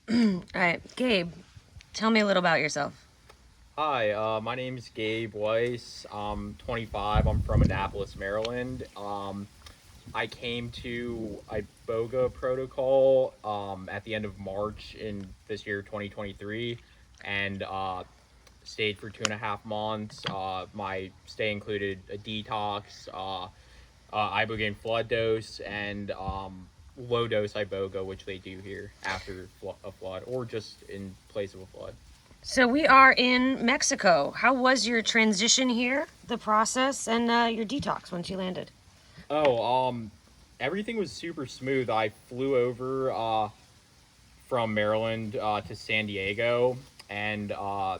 All right, Gabe, tell me a little about yourself. Hi, my name is Gabe Weiss. I'm 25. I'm from Annapolis, Maryland. I came to Iboga Protocol at the end of March in this year, 2023, and stayed for 2.5 months. My stay included a detox, ibogaine flood dose, and low dose iboga, which they do here after a flood or just in place of a flood. So we are in Mexico. How was your transition here, the process, and your detox once you landed? Oh, everything was super smooth. I flew over from Maryland to San Diego, and the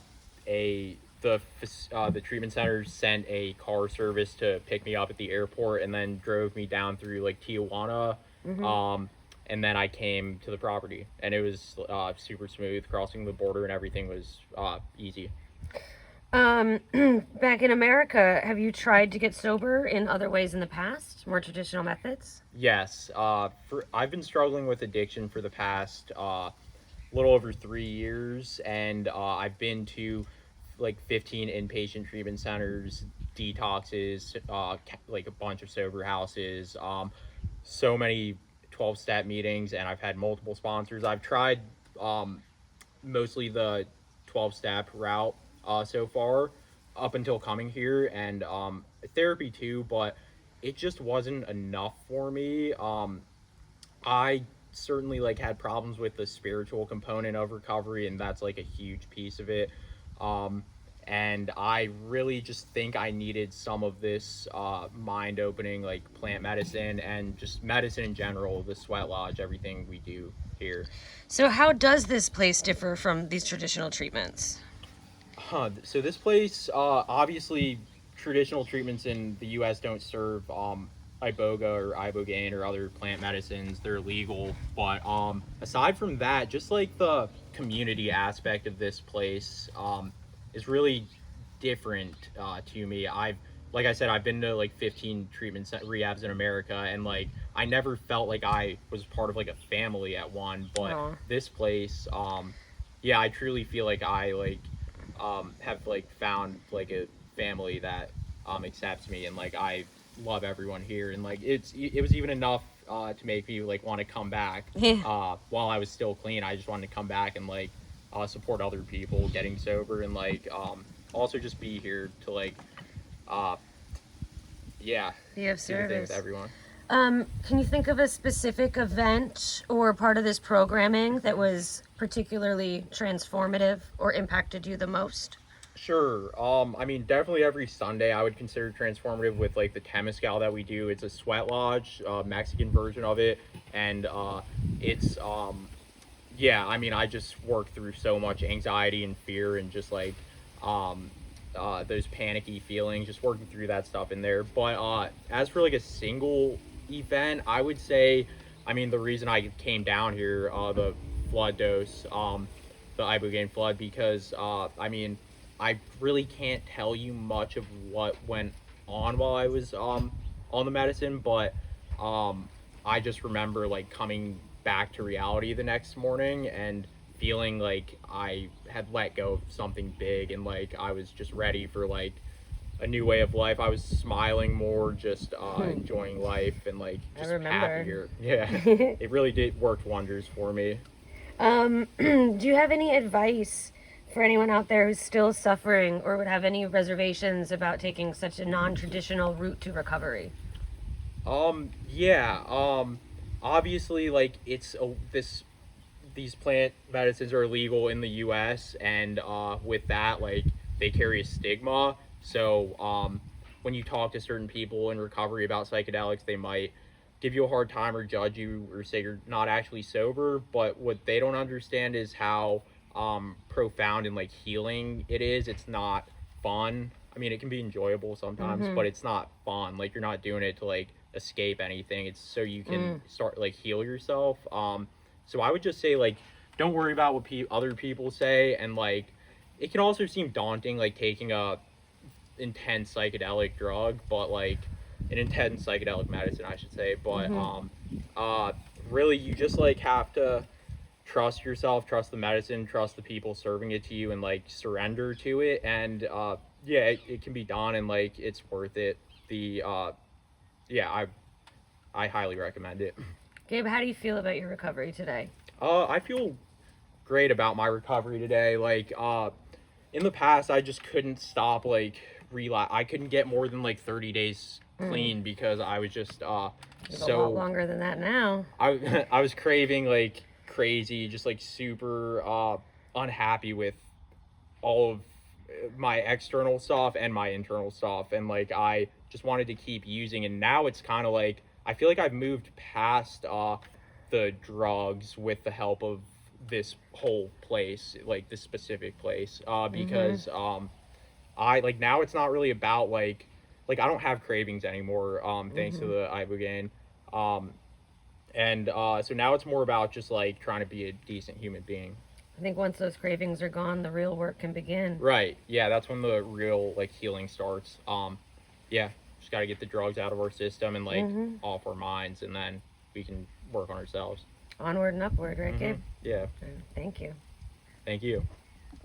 treatment center sent a car service to pick me up at the airport, and then drove me down through like Tijuana, um, and then I came to the property, and it was super smooth. Crossing the border and everything was easy. Um, Back in America, have you tried to get sober in other ways in the past, more traditional methods? Yes, I've been struggling with addiction for the past little over 3 years, and I've been to like 15 inpatient treatment centers, detoxes, like a bunch of sober houses, so many 12-step meetings, and I've had multiple sponsors. I've tried um, mostly the 12-step route so far up until coming here, and therapy too, but it just wasn't enough for me. I certainly like had problems with the spiritual component of recovery, and that's like a huge piece of it. Um, and I really just think I needed some of this mind opening, like plant medicine and just medicine in general, the sweat lodge, everything we do here. So, how does this place differ from these traditional treatments? So this place, obviously, traditional treatments in the U.S. don't serve iboga or ibogaine or other plant medicines. They're legal, but aside from that, just like the community aspect of this place is really different to me. Like I said, I've been to like 15 rehabs in America, and like I never felt like I was part of like a family at one. But Oh, this place, yeah, I truly feel like I have like found like a family that accepts me, and like I love everyone here, and like it was even enough to make me like want to come back yeah. while I was still clean. I just wanted to come back and like support other people getting sober, and like also just be here to like uh yeah, Be of do the thing with service. everyone. Can you think of a specific event or part of this programming that was particularly transformative or impacted you the most? Sure. I mean, definitely every Sunday I would consider transformative with like the temescal that we do. It's a sweat lodge, Mexican version of it, and it's yeah. I mean, I just work through so much anxiety and fear and just like um those panicky feelings, just working through that stuff in there. But as for like a single event, I would say, I mean, the reason I came down here, the flood dose, the ibogaine flood, because I mean, I really can't tell you much of what went on while I was on the medicine, but um I just remember like coming back to reality the next morning and feeling like I had let go of something big, and like I was just ready for like a new way of life. I was smiling more, just enjoying life and like I just remember. happier. Yeah. It really did worked wonders for me. Do you have any advice for anyone out there who's still suffering or would have any reservations about taking such a non traditional route to recovery? Yeah. Obviously like these plant medicines are illegal in the US, and with that like they carry a stigma. So when you talk to certain people in recovery about psychedelics, they might give you a hard time or judge you or say you're not actually sober, but what they don't understand is how profound and like healing it is. It's not fun. I mean, it can be enjoyable sometimes, Mm-hmm. but it's not fun. Like you're not doing it to like escape anything. It's so you can Mm. start like heal yourself. So I would just say like don't worry about what other people say, and like it can also seem daunting like taking a intense psychedelic drug, but like an intense psychedelic medicine, I should say. But Mm-hmm. uh, really, you just like have to trust yourself, trust the medicine, trust the people serving it to you, and like surrender to it. And yeah, it can be done, and like it's worth it. The yeah, I highly recommend it. Gabe, how do you feel about your recovery today? I feel great about my recovery today. Like in the past, I just couldn't stop like relapse. I couldn't get more than like 30 days clean because I was just It's a lot so longer than that now. I was craving like crazy, just like super unhappy with all of my external stuff and my internal stuff, and like I just wanted to keep using. And now it's kind of like I feel like I've moved past the drugs with the help of this whole place, like this specific place, because I like now it's not really about like I don't have cravings anymore, thanks to the ibogaine. um and so now it's more about just like trying to be a decent human being. I think once those cravings are gone, the real work can begin. Right, yeah, that's when the real like healing starts. Yeah, just got to get the drugs out of our system and like off our minds, and then we can work on ourselves. Onward and upward, right, Gabe? Yeah, Thank you. thank you.